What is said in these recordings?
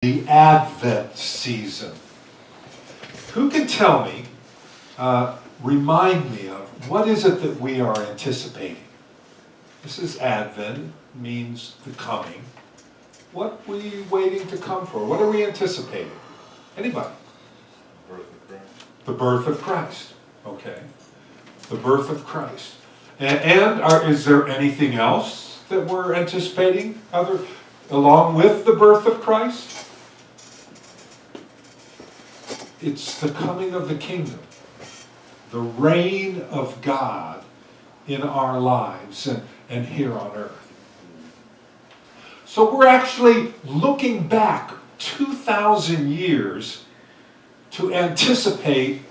the Advent season. Who can tell me, remind me of, what is it that we are anticipating? This is Advent, means the coming. What are we waiting to come for? What are we anticipating? Anybody? The birth of Christ. The birth of Christ. Okay. The birth of Christ. Is there anything else that we're anticipating along with the birth of Christ? It's the coming of the kingdom, the reign of God in our lives and here on earth. So we're actually looking back 2,000 years to anticipate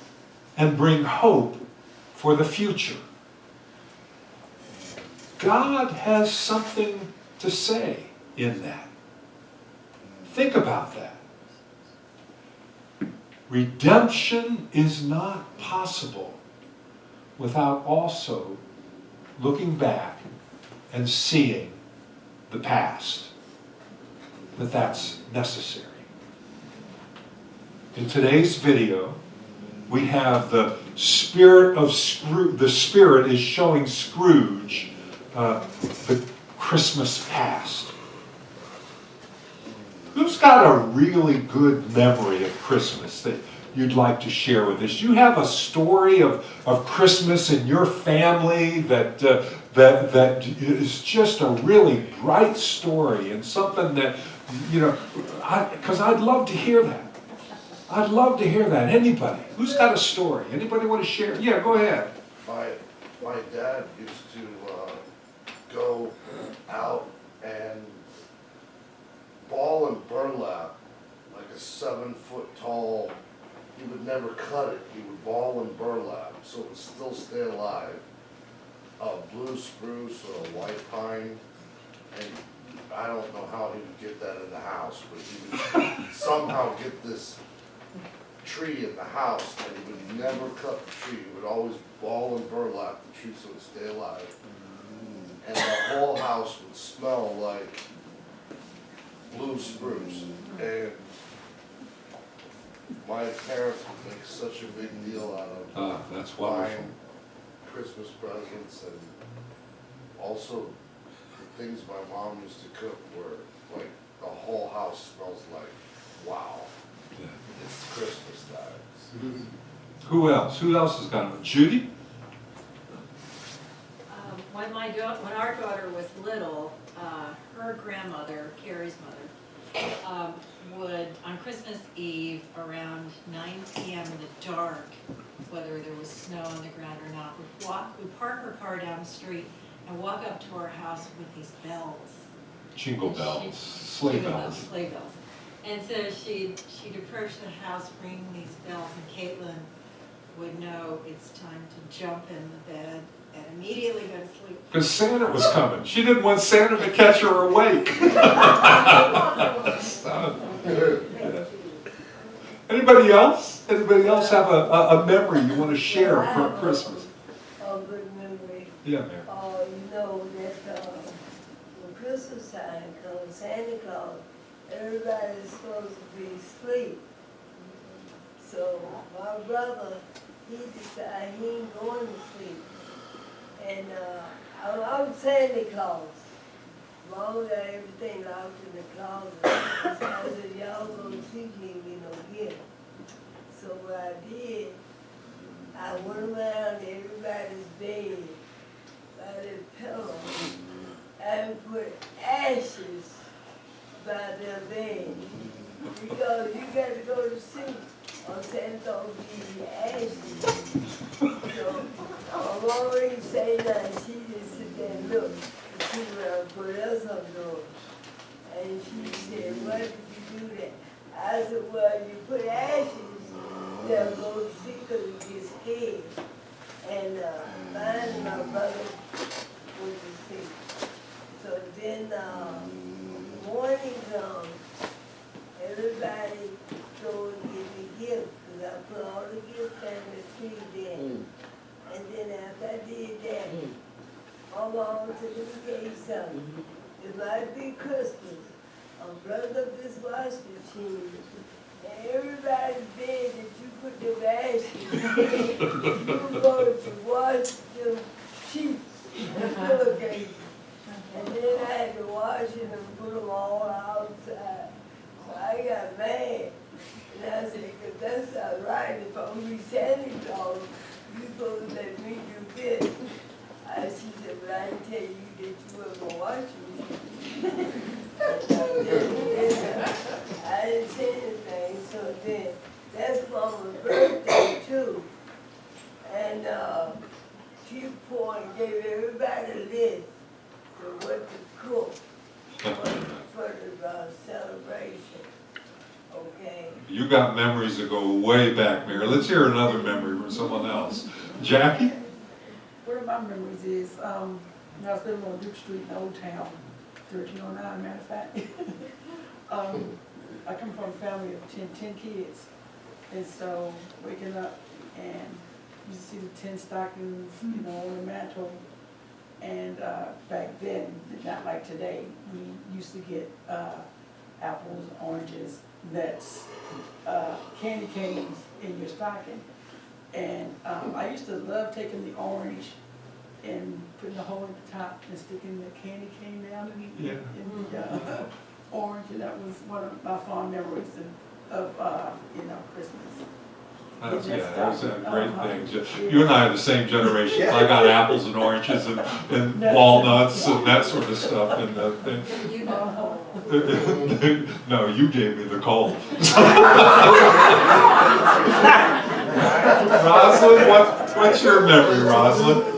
and bring hope for the future. God has something to say in that. Think about that. Redemption is not possible without also looking back and seeing the past. That's necessary. In today's video, we have the spirit of Scrooge. The spirit is showing Scrooge the Christmas past. Who's got a really good memory of Christmas that you'd like to share with us? You have a story of Christmas in your family that is just a really bright story and something that, because I'd love to hear that. I'd love to hear that. Anybody? Who's got a story? Anybody want to share? Yeah, go ahead. My dad used to go out and ball and burlap like a 7-foot tall. He would never cut it. He would ball and burlap so it would still stay alive. A blue spruce or a white pine, and I don't know how he would get that in the house, but he would somehow get this tree in the house, and he would never cut the tree. He would always ball and burlap the tree so it would stay alive. And the whole house would smell like blue spruce. And my parents would make such a big deal out of that's wonderful. buying Christmas presents, and also the things my mom used to cook were like the whole house smells like, wow, it's Christmas time. Who else? Who else has got one? Judy? When our daughter was little, her grandmother, Keary's mother, would, on Christmas Eve, around 9 p.m. in the dark, whether there was snow on the ground or not, would park her car down the street and walk up to our house with these bells. Jingle bells, sleigh bells. Sleigh bells. And so she'd approach the house ringing these bells, and Caitlin would know it's time to jump in the bed and immediately go to sleep. Because Santa was coming. She didn't want Santa to catch her awake. Anybody else? Anybody else have a memory you want to share from Christmas? A good memory. Yeah, Mary. You know that when Christmas time comes, Santa Claus, everybody's supposed to be asleep. So my brother, he decided he ain't going to sleep. And I'm Santa Claus. Mom got everything locked in the closet. So I said, y'all go to sleep, ain't get no gift. So what I did, I went around everybody's bed by their pillow and put ashes by their bed. Because you got to go to sleep on Santa Claus give you ashes. So my mom ain't say nothing. She just sit there and look to see what else I'm doing. And she said, why did you do that? I said, well, you put ashes, they'll go to sleep because you get scared. And mine and my brother went to sleep. So then morning comes, everybody go and give me gifts because I put all the gifts on the tree there. And then after I did that, my mom said, let me tell you something. It might be Christmas, unplugged up this washing machine. And everybody's bed that you put the ashes in, you go to wash them sheets and pillowcases. And then I had to wash them and put them all outside. So I got mad. And I said, 'cause that's not right. If I'm be Santa Claus, you supposed to let me do this. She said, but I didn't tell you that you were gonna watch me. I didn't say anything, so then, that's Mama's birthday too. And, she poured and gave everybody a list of what to cook for the celebration, okay? You got memories that go way back, Mary. Let's hear another memory from someone else. Jackie? One of my memories is, when I was living on Duke Street in Old Town, 1309, matter of fact. I come from a family of 10 kids. And so waking up and you see the 10 stockings, you know, on the mantle. And back then, not like today, we used to get apples, oranges, nuts, candy canes in your stocking. And I used to love taking the orange and putting the hole in the top and sticking the candy cane down in the orange, and that was one of my fond memories of Christmas. That's a great thing. You and I are the same generation. I got apples and oranges and walnuts and that sort of stuff. And You know. no, you gave me the cold. Rosalind, what's your memory, Rosalind?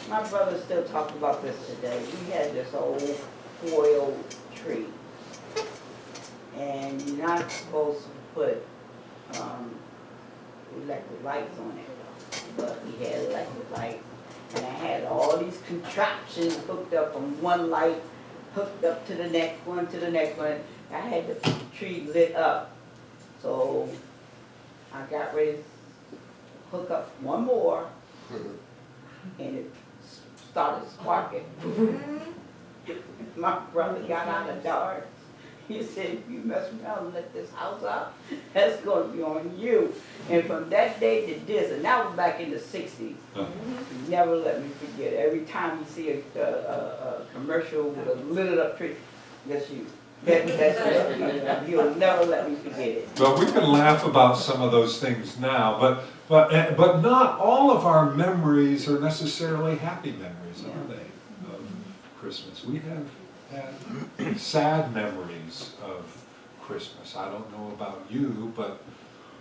My brother still talks about this today. We had this old foil tree. And you're not supposed to put electric lights on it. But we had electric lights. And I had all these contraptions hooked up from one light, hooked up to the next one, to the next one. I had the tree lit up. So I got ready to hook up one more, and it started sparking. My brother got out of dark. He said, if you mess around and let this house out, that's going to be on you. And from that day to this, and that was back in the 60s, he never let me forget. Every time you see a commercial with a lit up tree, that's you. That's you. He'll never let me forget it. But we can laugh about some of those things now, but not all of our memories are necessarily happy memories, are they, of Christmas? We have had sad memories of Christmas. I don't know about you, but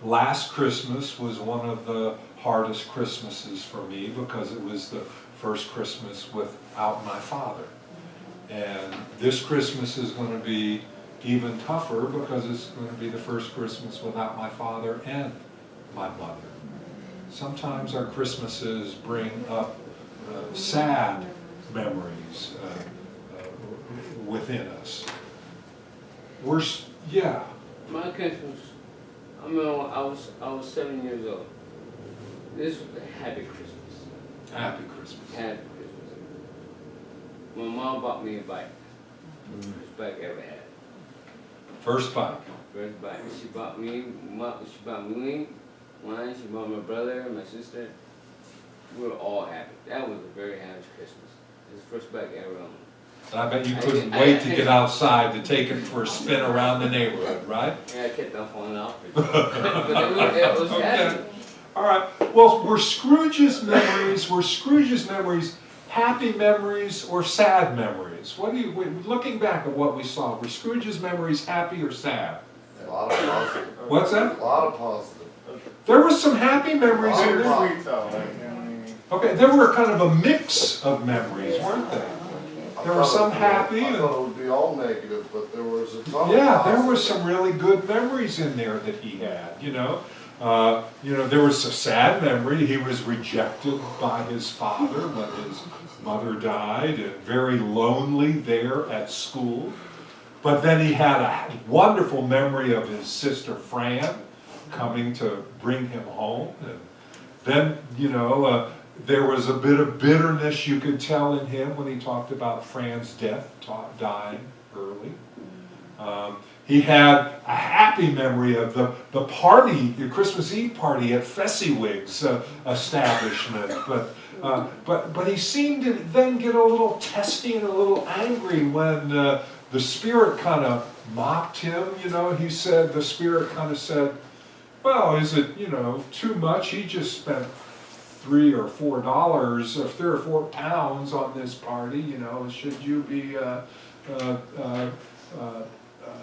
last Christmas was one of the hardest Christmases for me because it was the first Christmas without my father. And this Christmas is going to be even tougher because it's going to be the first Christmas without my father and my mother. Sometimes our Christmases bring up sad memories within us. My Christmas, I remember I was 7 years old. This was a happy Christmas. Happy Christmas. Happy Christmas. My mom bought me a bike. First bike I ever had. First bike. First bike. She bought me wine, she bought my brother, my sister. We were all happy. That was a very happy Christmas. It was the first bike I ever owned. And I bet you couldn't wait to get outside to take it for a spin around the neighborhood, right? Yeah, I kept on falling off. But it was happy. All right. Well, were Scrooge's memories happy memories or sad memories? Looking back at what we saw, were Scrooge's memories happy or sad? A lot of positive. What's that? A lot of positive. There were some happy memories in there. Sweet though, I mean. Okay, there were kind of a mix of memories, weren't there? There were some happy. I thought it would be all negative, but there was a ton of Yeah, there were positive. some really good memories in there that he had, there was a sad memory. He was rejected by his father when his mother died and very lonely there at school. But then he had a wonderful memory of his sister Fran coming to bring him home. And then, there was a bit of bitterness you could tell in him when he talked about Fran's death, dying early. He had a happy memory of the party, the Christmas Eve party at Fezziwig's establishment, but he seemed to then get a little testy and a little angry when the Spirit kind of mocked him. You know, he said, the Spirit kind of said, well, is it, you know, too much? He just spent $3 or $4 or £3 or £4 on this party. You know, should you be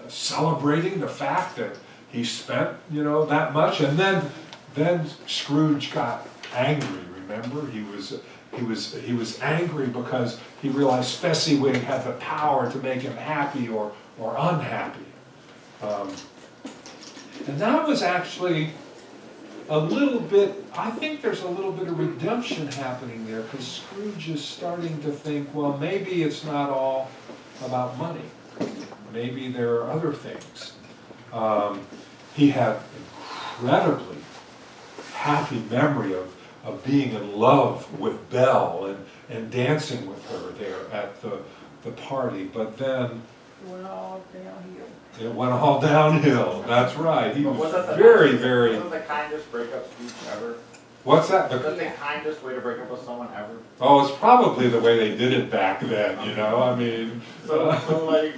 celebrating the fact that he spent, you know, that much? And then Scrooge got angry. Remember, he was angry because he realized Fezziwig had the power to make him happy or unhappy. And that was actually a little bit, I think there's a little bit of redemption happening there, because Scrooge is starting to think, well, maybe it's not all about money. Maybe there are other things. He had incredibly happy memory of being in love with Belle and dancing with her there at the party, but then It went all downhill. it went all downhill. That's right. He But was wasn't the very, nicest- very. Wasn't the kindest breakup speech ever? What's that? Wasn't the kindest way to break up with someone ever? Oh, it's probably the way they did it back then. You know, I mean. So like,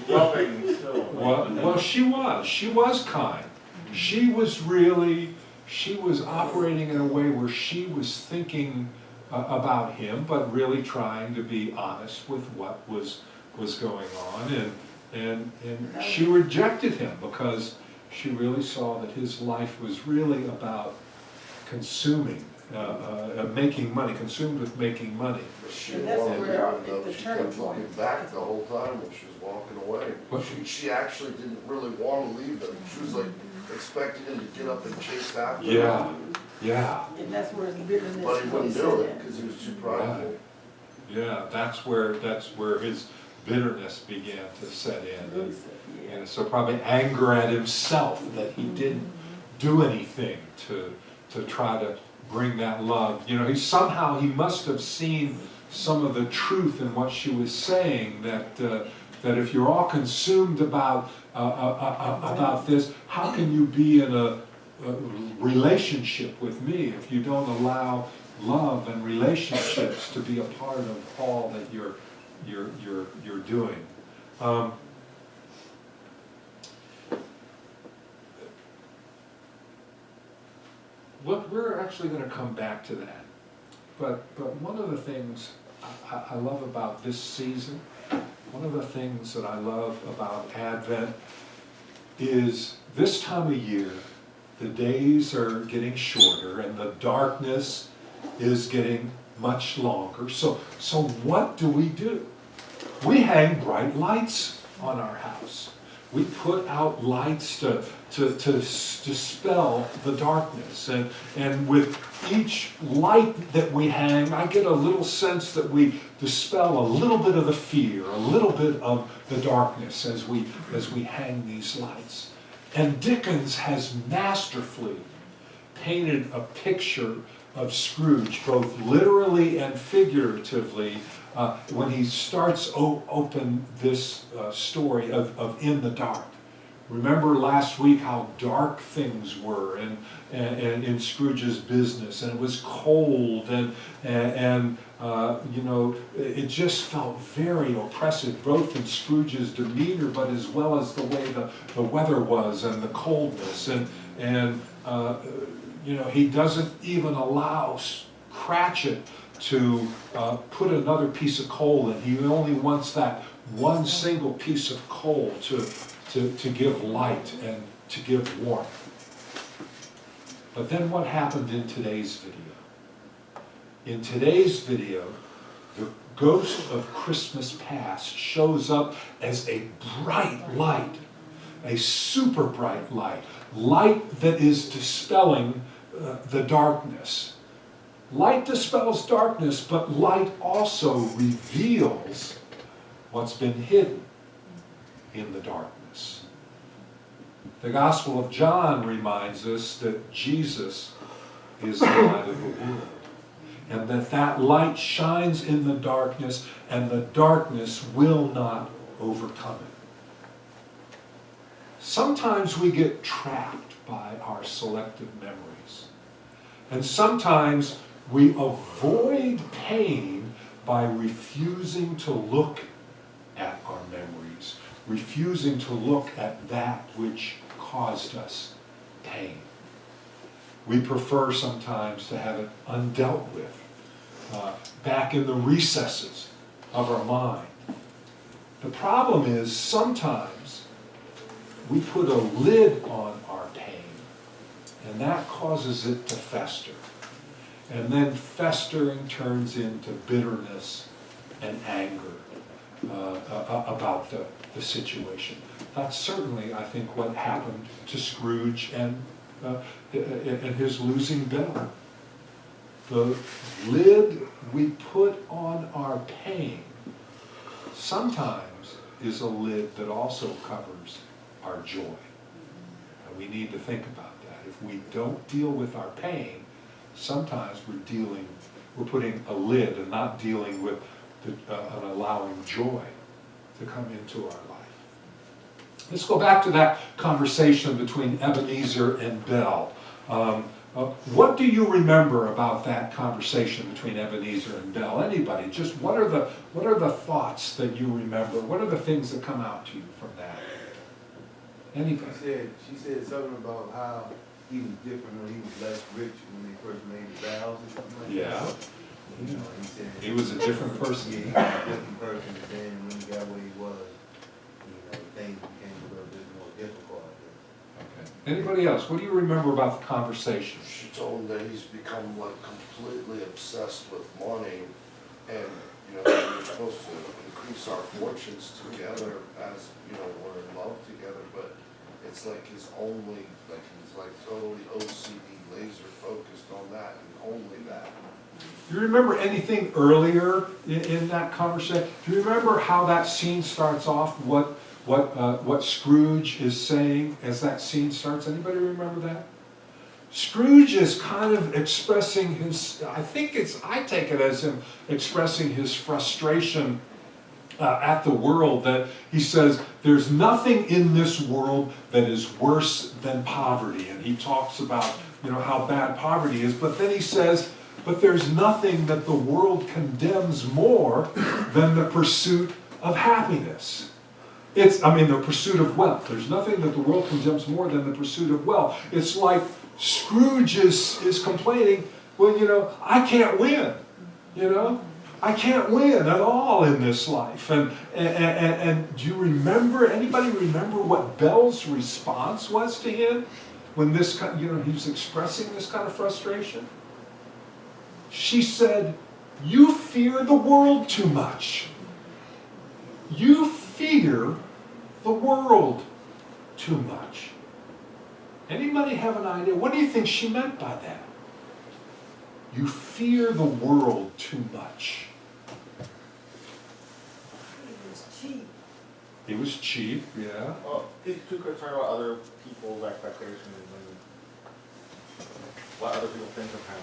loving still. Well, she was kind. She was operating in a way where she was thinking about him, but really trying to be honest with what was going on, and she rejected him because she really saw that his life was really about consuming, making money, consumed with making money. But she And that's wanted where to, though, the she turning kept looking point. back the whole time when she was walking away. What? She actually didn't really want to leave him. She was like expecting him to get up and chase after her. Yeah. And that's where his bitterness But he wouldn't was do in. it because he was too prideful. Yeah, that's where his bitterness began to set in. Really sad, yeah. And so probably anger at himself that he didn't do anything to try to bring that love. You know, he must have seen some of the truth in what she was saying, that if you're all consumed about this, how can you be in a relationship with me if you don't allow love and relationships to be a part of all that you're doing? Look, we're actually going to come back to that. But one of the things I love about this season, one of the things that I love about Advent is this time of year, the days are getting shorter and the darkness is getting much longer. So what do? We hang bright lights on our house. We put out lights to dispel the darkness. And with each light that we hang, I get a little sense that we dispel a little bit of the fear, a little bit of the darkness as we hang these lights. And Dickens has masterfully painted a picture of Scrooge, both literally and figuratively, when he starts open this story of In the Dark. Remember last week how dark things were and in Scrooge's business, and it was cold, and you know, it just felt very oppressive, both in Scrooge's demeanor, but as well as the way the weather was and the coldness, and you know, he doesn't even allow Cratchit to put another piece of coal in. He only wants that one single piece of coal to give light and to give warmth. But then what happened in today's video? In today's video, the ghost of Christmas past shows up as a bright light, a super bright light, light that is dispelling the darkness. Light dispels darkness, but light also reveals what's been hidden in the darkness. The Gospel of John reminds us that Jesus is the light of the world. and that light shines in the darkness, and the darkness will not overcome it. Sometimes we get trapped by our selective memories. And sometimes we avoid pain by refusing to look at our memories, refusing to look at that which caused us pain. We prefer sometimes to have it undealt with, back in the recesses of our mind. The problem is sometimes we put a lid on our pain, and that causes it to fester. And then festering turns into bitterness and anger about the situation. That's certainly, I think, what happened to Scrooge and his losing Belle. The lid we put on our pain sometimes is a lid that also covers our joy. And we need to think about that. If we don't deal with our pain, sometimes we're putting a lid and not dealing with and allowing joy to come into our life. Let's go back to that conversation between Ebenezer and Belle. What do you remember about that conversation between Ebenezer and Belle? Anybody? Just what are the thoughts that you remember? What are the things that come out to you from that? Anybody? She said something about how he was different when he was less rich when they first made the vows or something like that. Yeah. You know, he said He was a different person. Yeah, he was a different person, and then when he got where he was, things became a little bit more difficult, I guess. Okay. Anybody else? What do you remember about the conversation? She told him that he's become like completely obsessed with money, and we're supposed to increase our fortunes together as we're in love together, but it's like he's totally OCD, laser focused on that and only that. Do you remember anything earlier in that conversation? Do you remember how that scene starts off? What Scrooge is saying as that scene starts? Anybody remember that? Scrooge is kind of expressing I take it as him expressing his frustration at the world, that he says there's nothing in this world that is worse than poverty, and he talks about how bad poverty is, but then he says, but there's nothing that the world condemns more than the pursuit of happiness. The pursuit of wealth. There's nothing that the world condemns more than the pursuit of wealth. It's like Scrooge is complaining, well, I can't win, I can't win at all in this life. And do you remember, anybody remember what Belle's response was to him when he was expressing this kind of frustration? She said, "You fear the world too much. You fear the world too much." Anybody have an idea? What do you think she meant by that? You fear the world too much. He was cheap. He was cheap, yeah. Well, he's too concerned about other people's expectations and what other people think of him.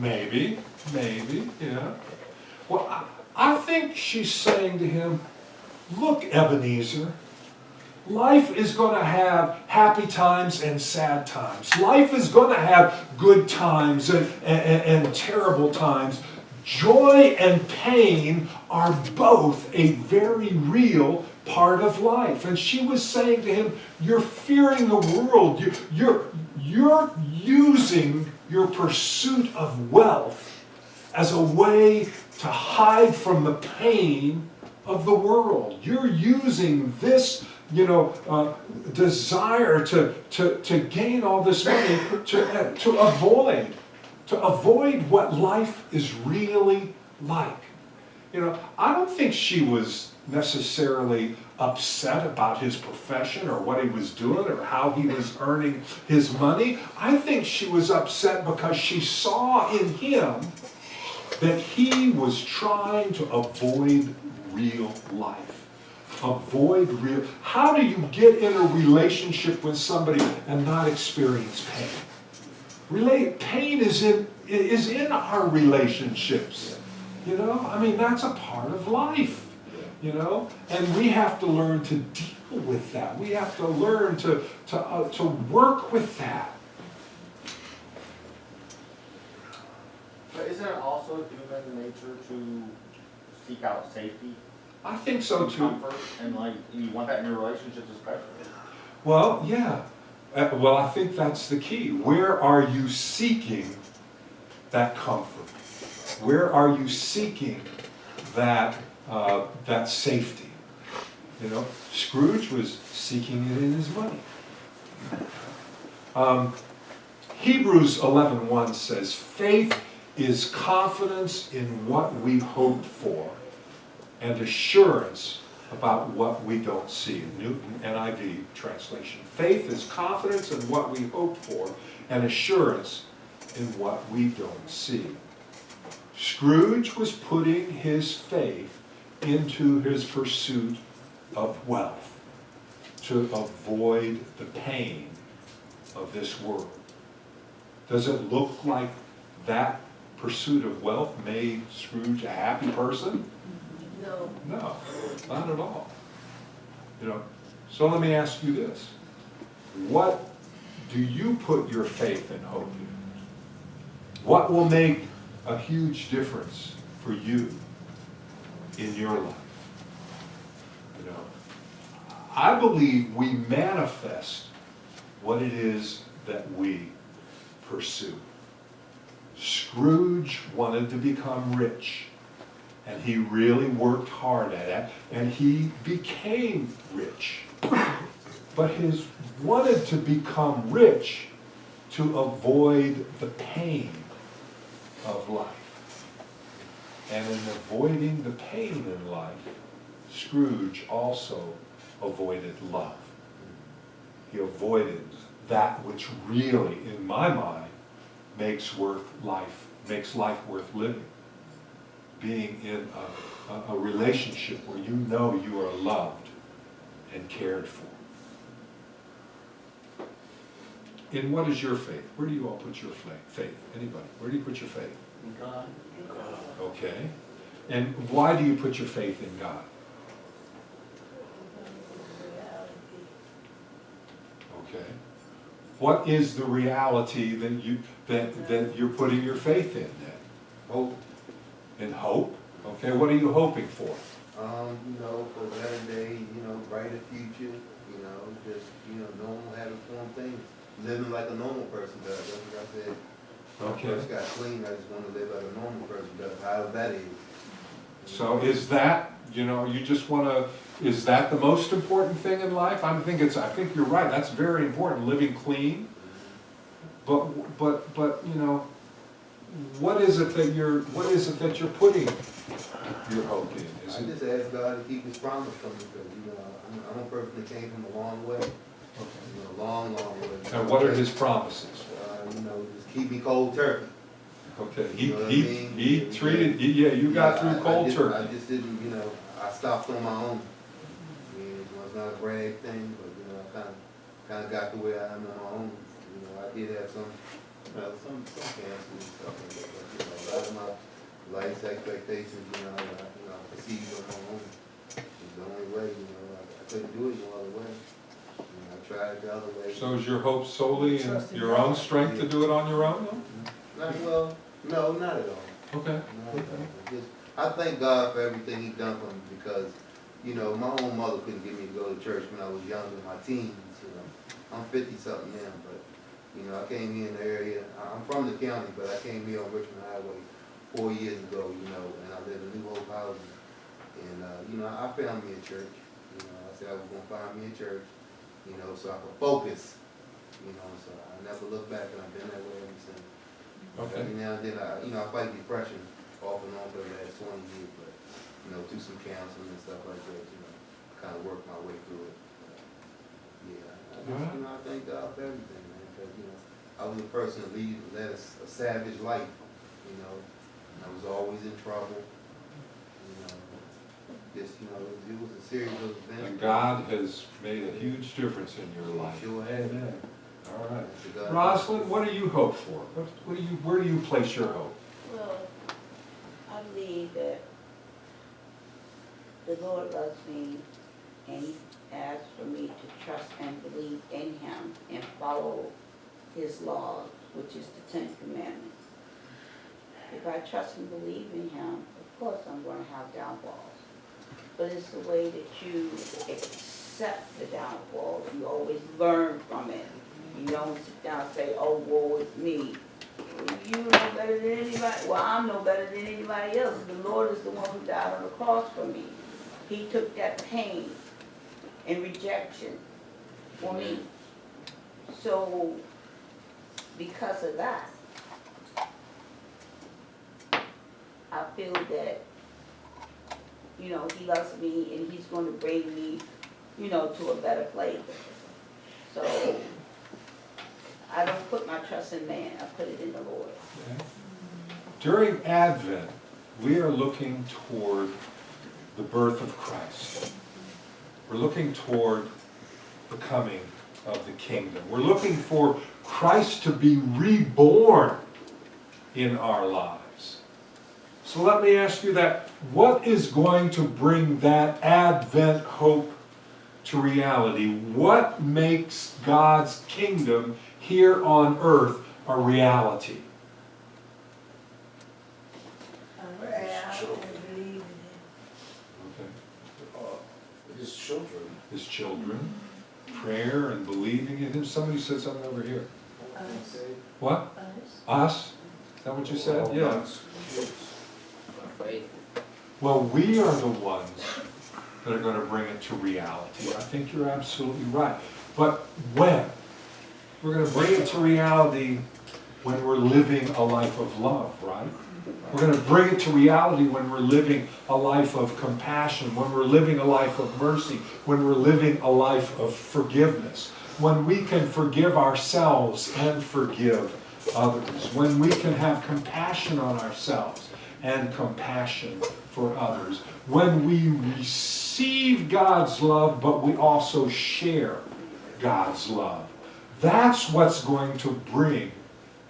Maybe, yeah. Well, I think she's saying to him, look, Ebenezer, life is going to have happy times and sad times. Life is going to have good times and terrible times. Joy and pain are both a very real part of life. And she was saying to him, you're fearing the world. You're using your pursuit of wealth as a way to hide from the pain of the world. You're using this, desire to gain all this money to avoid what life is really like. I don't think she was necessarily upset about his profession or what he was doing or how he was earning his money. I think she was upset because she saw in him that he was trying to avoid real life. How do you get in a relationship with somebody and not experience pain? Pain is is in our relationships. You know, I mean, that's a part of life, you know, and we have to learn to deal with that. We have to learn to work with that. But isn't it also human nature to seek out safety? I think so and too. Comfort, and like, you want that in your relationships especially. Well, yeah. Well, I think that's the key. Where are you seeking that comfort? Where are you seeking that that safety? You know, Scrooge was seeking it in his money. Hebrews 11:1 says, "Faith is confidence in what we hope for, and assurance about what we don't see." Newton NIV translation. Faith is confidence in what we hope for, and assurance in what we don't see. Scrooge was putting his faith into his pursuit of wealth to avoid the pain of this world. Does it look like that pursuit of wealth made Scrooge a happy person? No. No, not at all. You know, so let me ask you this. What do you put your faith and hope in? What will make a huge difference for you in your life? You know, I believe we manifest what it is that we pursue. Scrooge wanted to become rich, and he really worked hard at it, and he became rich. But he wanted to become rich to avoid the pain of life. And in avoiding the pain in life, Scrooge also avoided love. He avoided that which really, in my mind, makes life worth living. Being in a relationship where you know you are loved and cared for. In what is your faith? Where do you all put your faith? Anybody? Where do you put your faith? In God. Okay. And why do you put your faith in God? Okay. What is the reality that you're putting your faith in then? Hope, In hope? Okay, what are you hoping for? you know, for a better day, you know, brighter future, you know, just, you know, normal habit form things. Living like a normal person does, that's what I said. When I Okay. first got clean, I just want to live like a normal person does, however that is. So is that, you know, you just want to, is that the most important thing in life? I think you're right, that's very important, living clean. But, you know, what is it that you're putting your hope in? Is I it, just ask God to keep His promise from me, because, you know, I'm a person that came from a long way, okay. you know, long way. And what are his promises? You know, just keep me cold turkey. Okay, You know what I mean? he treated, you got through cold turkey. I just didn't, you know, I stopped on my own. I mean, it was not a brag thing, but, you know, I kind of got to where I am on my own. You know, I did have some cancer and stuff like that, but, you know, a lot of my life's expectations, you know, I perceived on my own. It's the only way, you know, I couldn't do it no other way. You know, I tried the other way. So is your hope solely in your own strength to do it on your own? Well, no, not at all. Okay. No, just, I thank God for everything He done for me, because, you know, my own mother couldn't get me to go to church when I was young, in my teens, you know. I'm 50-something now, but, you know, I came here in the area, I'm from the county, but I came here on Richmond Highway 4 years ago, you know, and I live in New Hope housing. And, you know, I found me a church, you know, I said I was gonna find me a church, you know, so I could focus, you know, so I never looked back, and I've been that way ever since. Okay. Every now and then, I fight depression off and on for the last 20 years, but, you know, through some counseling and stuff like that, you know, kind of work my way through it. Yeah, I thank God for everything, man, because, you know, I was a person that led a savage life, you know, and I was always in trouble, you know, just, you know, it was a series of events. And God has made a huge difference in your life. Sure has. All right. To God be- Rosalind, what do you hope for? Where do you place your hope? Well, I believe that the Lord loves me and He asks for me to trust and believe in Him and follow His laws, which is the 10 Commandments. If I trust and believe in Him, of course I'm going to have downfalls. But it's the way that you accept the downfalls. You always learn from it. You don't sit down and say, oh, woe is me. You know better than anybody. Well, I'm no better than anybody else. The Lord is the one who died on the cross for me. He took that pain and rejection for me. So, because of that, I feel that, you know, He loves me and He's going to bring me, you know, to a better place. So, I don't put my trust in man, I put it in the Lord. Okay. During Advent, we are looking toward the birth of Christ. We're looking toward the coming of the kingdom. We're looking for Christ to be reborn in our lives. So let me ask you that. What is going to bring that Advent hope to reality? What makes God's kingdom here on earth a reality? Pray out and believe in Him. Okay. His children. His children, prayer and believing in Him. Somebody said something over here. Us. What? Us. Us? Is that what you said? Yeah. Faith. Well, we are the ones that are going to bring it to reality. I think you're absolutely right. But when? We're going to bring it to reality when we're living a life of love, right? We're going to bring it to reality when we're living a life of compassion, when we're living a life of mercy, when we're living a life of forgiveness, when we can forgive ourselves and forgive others, when we can have compassion on ourselves and compassion for others, when we receive God's love, but we also share God's love. That's what's going to bring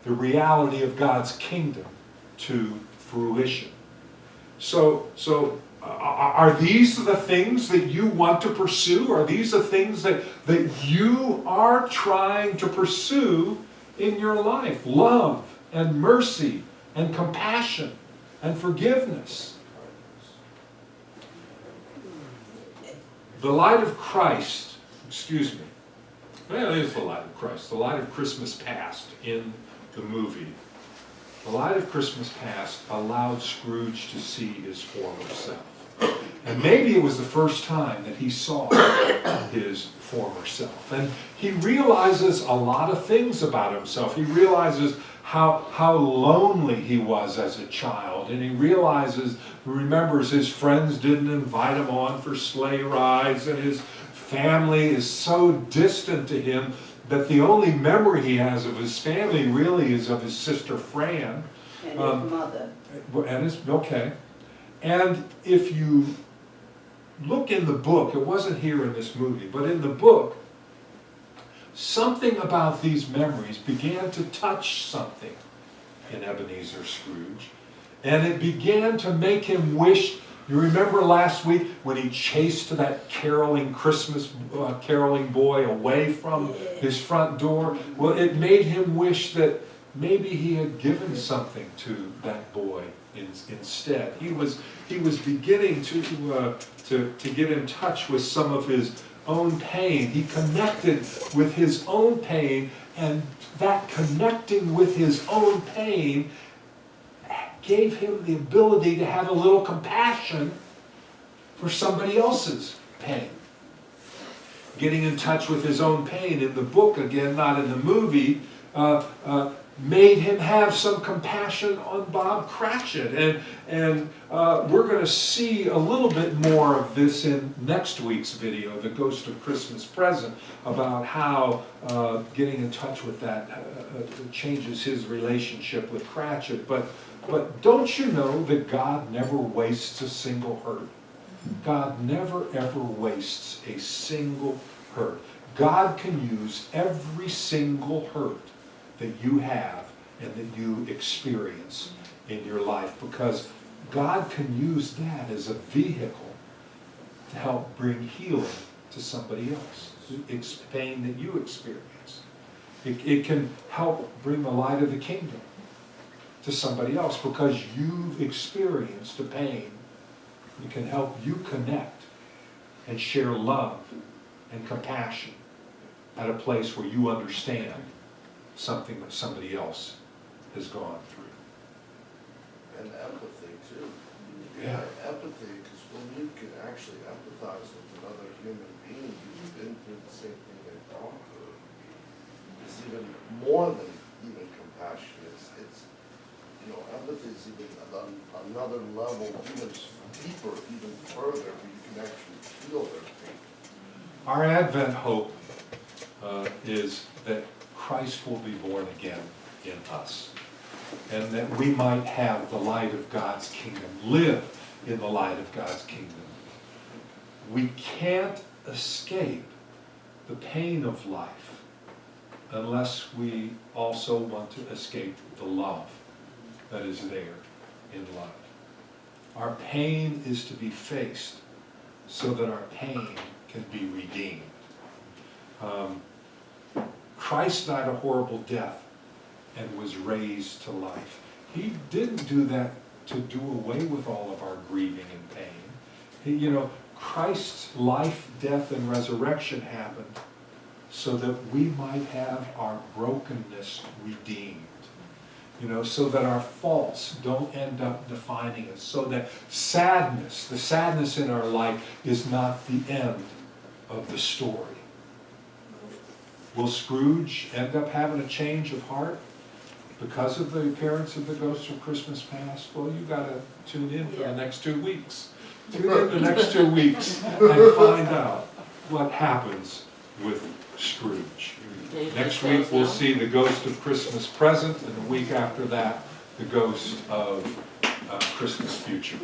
the reality of God's kingdom to fruition. So are these the things that you want to pursue? Are these the things that you are trying to pursue in your life? Love and mercy and compassion and forgiveness. The light of Christ, well, it is the light of Christ, the light of Christmas Past in the movie. The light of Christmas Past allowed Scrooge to see his former self. And maybe it was the first time that he saw his former self. And he realizes a lot of things about himself. He realizes how lonely he was as a child. And he remembers his friends didn't invite him on for sleigh rides, and his family is so distant to him that the only memory he has of his family really is of his sister Fran. And his mother. Okay. And if you look in the book, it wasn't here in this movie, but in the book, something about these memories began to touch something in Ebenezer Scrooge. And it began to make him wish. You remember last week when he chased that caroling boy away from his front door? Well, it made him wish that maybe he had given something to that boy instead. He was beginning to get in touch with some of his own pain. He connected with his own pain, and that connecting with his own pain gave him the ability to have a little compassion for somebody else's pain. Getting in touch with his own pain in the book, again, not in the movie, made him have some compassion on Bob Cratchit. And we're going to see a little bit more of this in next week's video, The Ghost of Christmas Present, about how getting in touch with that changes his relationship with Cratchit. But don't you know that God never wastes a single hurt? God never ever wastes a single hurt. God can use every single hurt that you have and that you experience in your life, because God can use that as a vehicle to help bring healing to somebody else. It's pain that you experience. It can help bring the light of the kingdom to somebody else because you've experienced a pain. It can help you connect and share love and compassion at a place where you understand something that somebody else has gone through. And empathy too. Yeah. Empathy, because when you can actually empathize with another human being who's been through the same thing they've gone through, it's even more than even compassion. It's empathy is even another level, even deeper, even further, where you can actually feel their pain. Our Advent hope is that Christ will be born again in us, and that we might have the light of God's kingdom, live in the light of God's kingdom. We can't escape the pain of life unless we also want to escape the love that is there in life. Our pain is to be faced so that our pain can be redeemed. Christ died a horrible death and was raised to life. He didn't do that to do away with all of our grieving and pain. Christ's life, death, and resurrection happened so that we might have our brokenness redeemed. So that our faults don't end up defining us. So that sadness, the sadness in our life, is not the end of the story. Will Scrooge end up having a change of heart because of the appearance of the ghost of Christmas Past? Well, you got to tune in for the next 2 weeks. Tune in the next 2 weeks and find out what happens with Scrooge. Next week we'll see the ghost of Christmas Present, and the week after that, the ghost of Christmas Future.